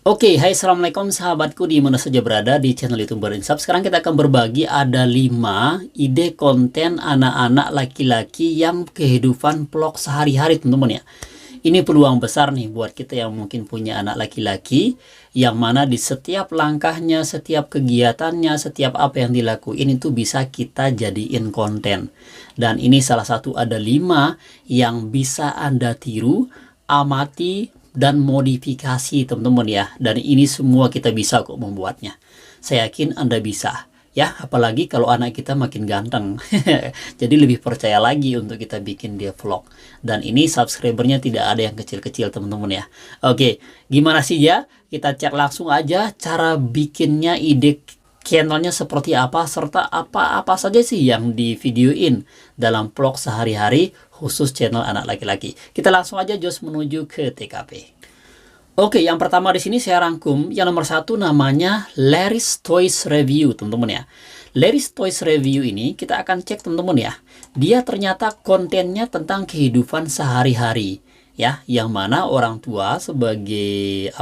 Oke, hai assalamualaikum sahabatku di mana saja berada di channel YouTube Berinsaf. Sekarang kita akan berbagi ada 5 ide konten anak-anak laki-laki yang kehidupan vlog sehari-hari teman-teman ya. Ini peluang besar nih buat kita yang mungkin punya anak laki-laki, yang mana di setiap langkahnya, setiap kegiatannya, setiap apa yang dilakuin itu bisa kita jadiin konten. Dan ini salah satu ada 5 yang bisa Anda tiru, amati, dan modifikasi teman-teman ya. Dan ini semua kita bisa kok membuatnya. Saya yakin Anda bisa ya, apalagi kalau anak kita makin ganteng. Jadi lebih percaya lagi untuk kita bikin dia vlog. Dan ini subscribernya tidak ada yang kecil-kecil teman-teman ya. Oke, gimana sih ya? Kita cek langsung aja cara bikinnya, ide channelnya seperti apa, serta apa-apa saja sih yang di videoin dalam vlog sehari-hari khusus channel anak laki-laki. Kita langsung aja jos menuju ke TKP. Oke, yang pertama di sini saya rangkum. Yang nomor 1 namanya Larry's Toys Review, teman-teman ya. Larry's Toys Review ini kita akan cek teman-teman ya. Dia ternyata kontennya tentang kehidupan sehari-hari ya, yang mana orang tua sebagai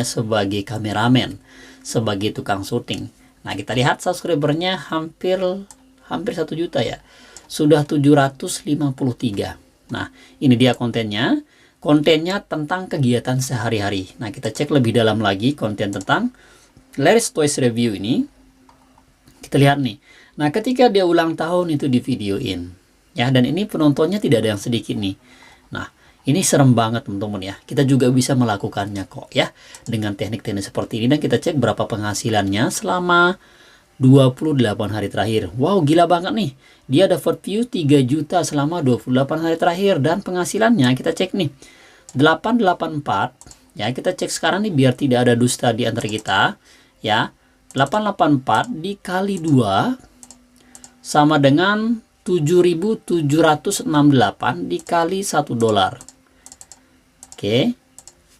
sebagai kameramen, sebagai tukang syuting. Nah, kita lihat subscribernya hampir 1 juta ya. Sudah 753. Nah, ini dia kontennya. Kontennya tentang kegiatan sehari-hari. Nah, kita cek lebih dalam lagi konten tentang Larry's Toys Review ini. Kita lihat nih. Nah, ketika dia ulang tahun itu di videoin. Ya, dan ini penontonnya tidak ada yang sedikit nih. Nah, ini serem banget teman-teman ya. Kita juga bisa melakukannya kok ya. Dengan teknik-teknik seperti ini. Dan kita cek berapa penghasilannya selama 28 hari terakhir. Wow, gila banget nih. Dia dapat view 3 juta selama 28 hari terakhir. Dan penghasilannya kita cek nih. 884. Ya, kita cek sekarang nih biar tidak ada dusta di antara kita. Ya, 884 dikali 2 sama dengan 7.768 dikali $1. Oke.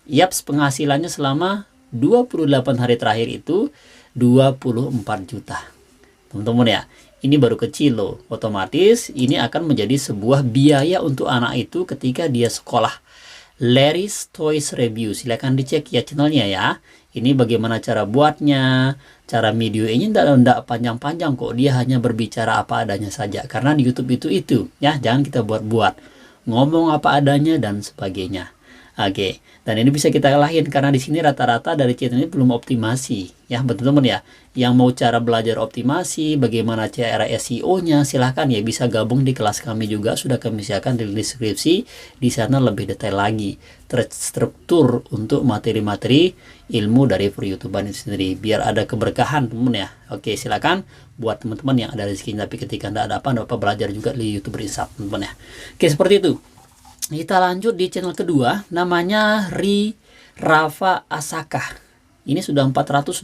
Yaps, penghasilannya selama 28 hari terakhir itu 24 juta. Teman-teman ya, ini baru kecil loh. Otomatis ini akan menjadi sebuah biaya untuk anak itu ketika dia sekolah. Larry's Toys Review, silahkan dicek ya channelnya ya. Ini bagaimana cara buatnya, cara videonya tidak panjang-panjang kok. Dia hanya berbicara apa adanya saja. Karena di YouTube itu ya, jangan kita buat-buat, ngomong apa adanya dan sebagainya. Oke, dan ini bisa kita lahin karena di sini rata-rata dari channel ini belum optimasi ya, teman-teman ya. Yang mau cara belajar optimasi, bagaimana cara SEO-nya, silahkan ya bisa gabung di kelas kami juga, sudah kami siapkan di deskripsi. Di sana lebih detail lagi terstruktur untuk materi-materi ilmu dari per-YouTuber itu sendiri, biar ada keberkahan teman-teman ya. Oke, silahkan buat teman-teman yang ada rezeki tapi ketika tidak ada apa belajar juga di YouTube Berinsaf teman-teman ya. Oke, seperti itu. Kita lanjut di channel kedua, namanya Rafa Asaka. Ini sudah 420.000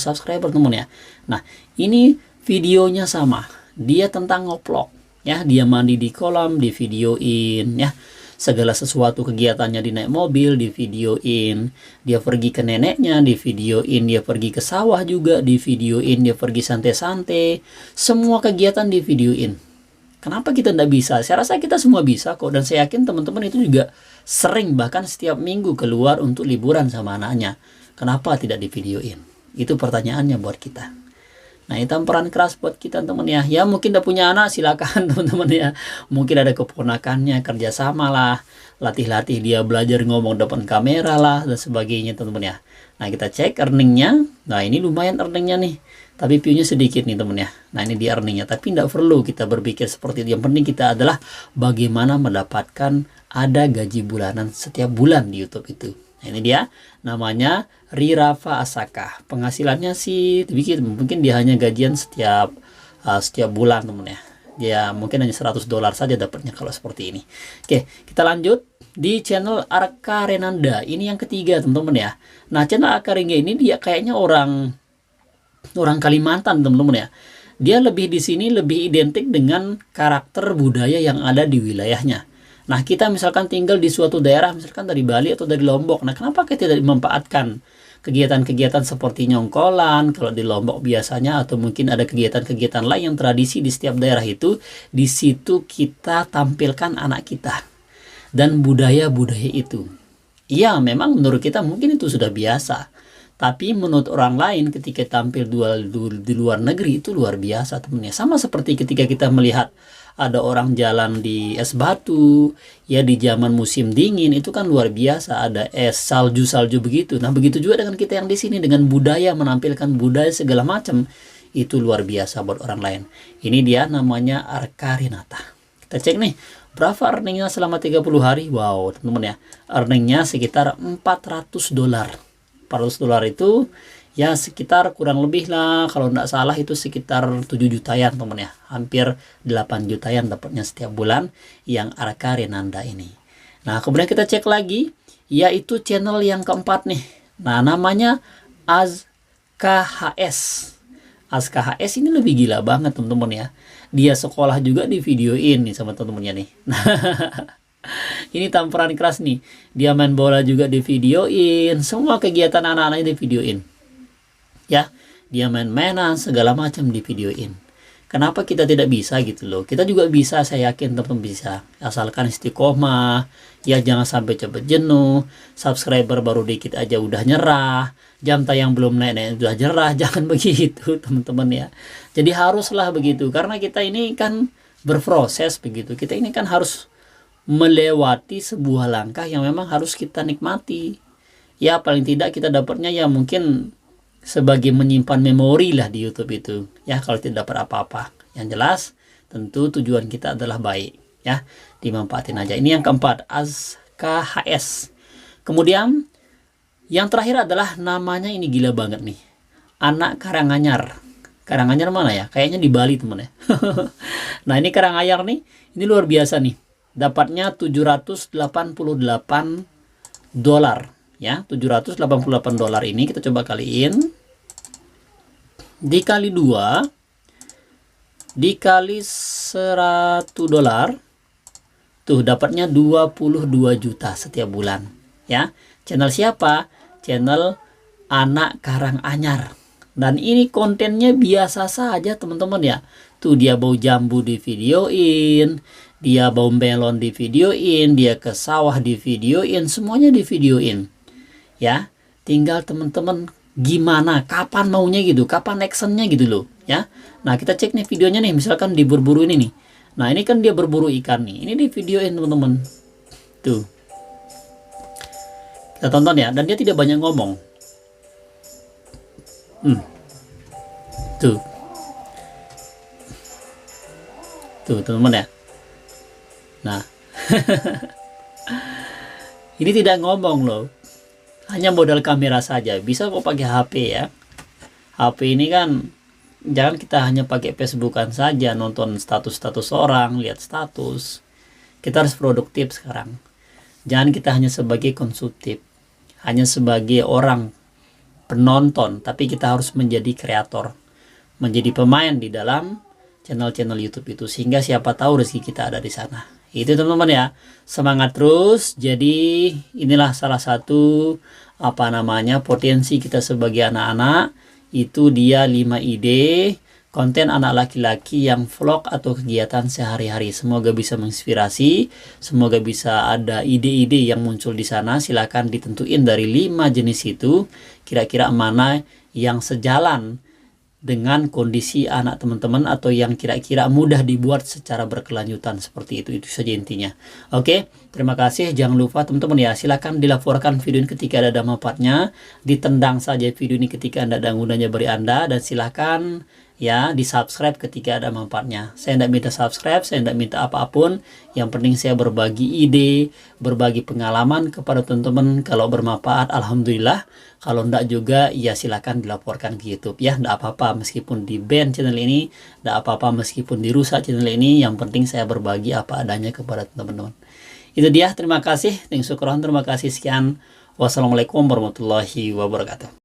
subscriber teman ya. Nah, ini videonya sama. Dia tentang ngoplok ya, dia mandi di kolam di videoin ya. Segala sesuatu kegiatannya, di naik mobil di videoin, dia pergi ke neneknya di videoin, dia pergi ke sawah juga di videoin, dia pergi santai-santai, semua kegiatan di videoin. Kenapa kita tidak bisa? Saya rasa kita semua bisa kok. Dan saya yakin teman-teman itu juga sering, bahkan setiap minggu keluar untuk liburan sama anaknya. Kenapa tidak divideoin? Itu pertanyaannya buat kita. Nah, itu peran keras buat kita teman ya. Ya mungkin udah punya anak, silakan teman-teman ya. Mungkin ada keponakannya, kerjasama lah. Latih-latih dia belajar ngomong depan kamera lah, dan sebagainya teman-teman ya. Nah, kita cek earningnya. Nah, ini lumayan earningnya nih. Tapi view-nya sedikit nih teman ya. Nah, ini dia earningnya. Tapi tidak perlu kita berpikir seperti itu. Yang penting kita adalah bagaimana mendapatkan ada gaji bulanan setiap bulan di YouTube itu. Nah, ini dia namanya Rafa Asaka. Penghasilannya sih sedikit. Mungkin dia hanya gajian setiap bulan teman ya. Dia mungkin hanya $100 saja dapatnya kalau seperti ini. Oke, kita lanjut di channel Arka Renanda. Ini yang ketiga teman-teman ya. Nah, channel Arka Renanda ini dia kayaknya orang Kalimantan teman-teman ya. Dia lebih di sini lebih identik dengan karakter budaya yang ada di wilayahnya. Nah, kita misalkan tinggal di suatu daerah, misalkan dari Bali atau dari Lombok. Nah, kenapa kita tidak memanfaatkan kegiatan-kegiatan seperti nyongkolan kalau di Lombok biasanya, atau mungkin ada kegiatan-kegiatan lain yang tradisi di setiap daerah itu. Di situ kita tampilkan anak kita dan budaya-budaya itu. Iya, memang menurut kita mungkin itu sudah biasa. Tapi menurut orang lain ketika tampil di luar negeri itu luar biasa temennya. Sama seperti ketika kita melihat ada orang jalan di es batu, ya di zaman musim dingin itu kan luar biasa, ada es salju-salju begitu. Nah, begitu juga dengan kita yang di sini dengan budaya, menampilkan budaya segala macam. Itu luar biasa buat orang lain. Ini dia namanya Arka Renata. Kita cek nih, berapa earningnya selama 30 hari? Wow, teman-teman ya. Earningnya sekitar $400. $400 itu ya sekitar kurang lebih lah, kalau tidak salah itu sekitar 7 jutaan teman ya, hampir 8 jutaan dapatnya setiap bulan yang Arka Renanda ini. Nah, kemudian kita cek lagi, yaitu channel yang keempat nih. Nah, namanya AzkaHS. AzkaHS ini lebih gila banget teman-teman ya. Dia sekolah juga di videoin nih sama teman-temannya nih. Ini tampilan keras nih. Dia main bola juga di videoin. Semua kegiatan anak-anaknya di videoin. Ya, dia main-mainan segala macam di videoin. Kenapa kita tidak bisa gitu loh? Kita juga bisa, saya yakin teman-teman bisa. Asalkan istiqomah, ya jangan sampai cepet jenuh. Subscriber baru dikit aja udah nyerah. Jam tayang belum naik-naik udah nyerah. Jangan begitu teman-teman ya. Jadi haruslah begitu. Karena kita ini kan berproses begitu. Kita ini kan harus melewati sebuah langkah yang memang harus kita nikmati. Ya paling tidak kita dapatnya ya mungkin sebagai menyimpan memori lah di YouTube itu. Ya kalau tidak dapat apa-apa. Yang jelas tentu tujuan kita adalah baik. Ya dimanfaatin aja. Ini yang keempat, AzkaHS. Kemudian yang terakhir adalah namanya ini gila banget nih. Anak Karanganyar. Karanganyar mana ya? Kayaknya di Bali teman ya. Nah ini Karanganyar nih. Ini luar biasa nih. Dapatnya $788 ya, $788 ini kita coba kaliin dikali 2 dikali $100 tuh dapatnya 22 juta setiap bulan ya. Channel siapa? Channel Anak Karanganyar. Dan ini kontennya biasa saja teman-teman ya. Tuh dia bau jambu di videoin, dia bau melon di videoin, dia ke sawah di videoin, semuanya di videoin. Ya, tinggal teman-teman gimana, kapan maunya gitu, kapan actionnya gitu loh. Ya, nah kita cek nih videonya nih, misalkan di berburu ini nih. Nah ini kan dia berburu ikan nih, ini di videoin teman-teman. Tuh, kita tonton ya, dan dia tidak banyak ngomong. Tuh. Tuh teman-teman ya. Nah. Ini tidak ngomong loh. Hanya modal kamera saja. Bisa kok pakai HP ya. HP ini kan jangan kita hanya pakai Facebookan saja, nonton status-status orang, lihat status. Kita harus produktif sekarang. Jangan kita hanya sebagai konsumtif. Hanya sebagai orang penonton, tapi kita harus menjadi kreator, menjadi pemain di dalam channel-channel YouTube itu, sehingga siapa tahu rezeki kita ada di sana. Itu teman-teman ya, semangat terus. Jadi inilah salah satu potensi kita sebagai anak-anak. Itu dia 5 ide konten anak laki-laki yang vlog atau kegiatan sehari-hari. Semoga bisa menginspirasi, semoga bisa ada ide-ide yang muncul di sana. Silakan ditentuin dari 5 jenis itu, kira-kira mana yang sejalan dengan kondisi anak teman-teman atau yang kira-kira mudah dibuat secara berkelanjutan seperti itu saja intinya. Oke, terima kasih. Jangan lupa teman-teman ya, silakan dilaporkan video ini ketika ada manfaatnya, ditendang saja video ini ketika Anda ada gunanya beri Anda, dan silakan ya di subscribe ketika ada manfaatnya. Saya tidak minta subscribe, saya tidak minta apapun, yang penting saya berbagi ide, berbagi pengalaman kepada teman-teman. Kalau bermanfaat alhamdulillah, kalau tidak juga ya silakan dilaporkan ke YouTube ya. Tidak apa-apa meskipun di ban channel ini, tidak apa-apa meskipun dirusak channel ini, yang penting saya berbagi apa adanya kepada teman-teman. Itu dia, terima kasih, terima kasih, sekian. Wassalamualaikum warahmatullahi wabarakatuh.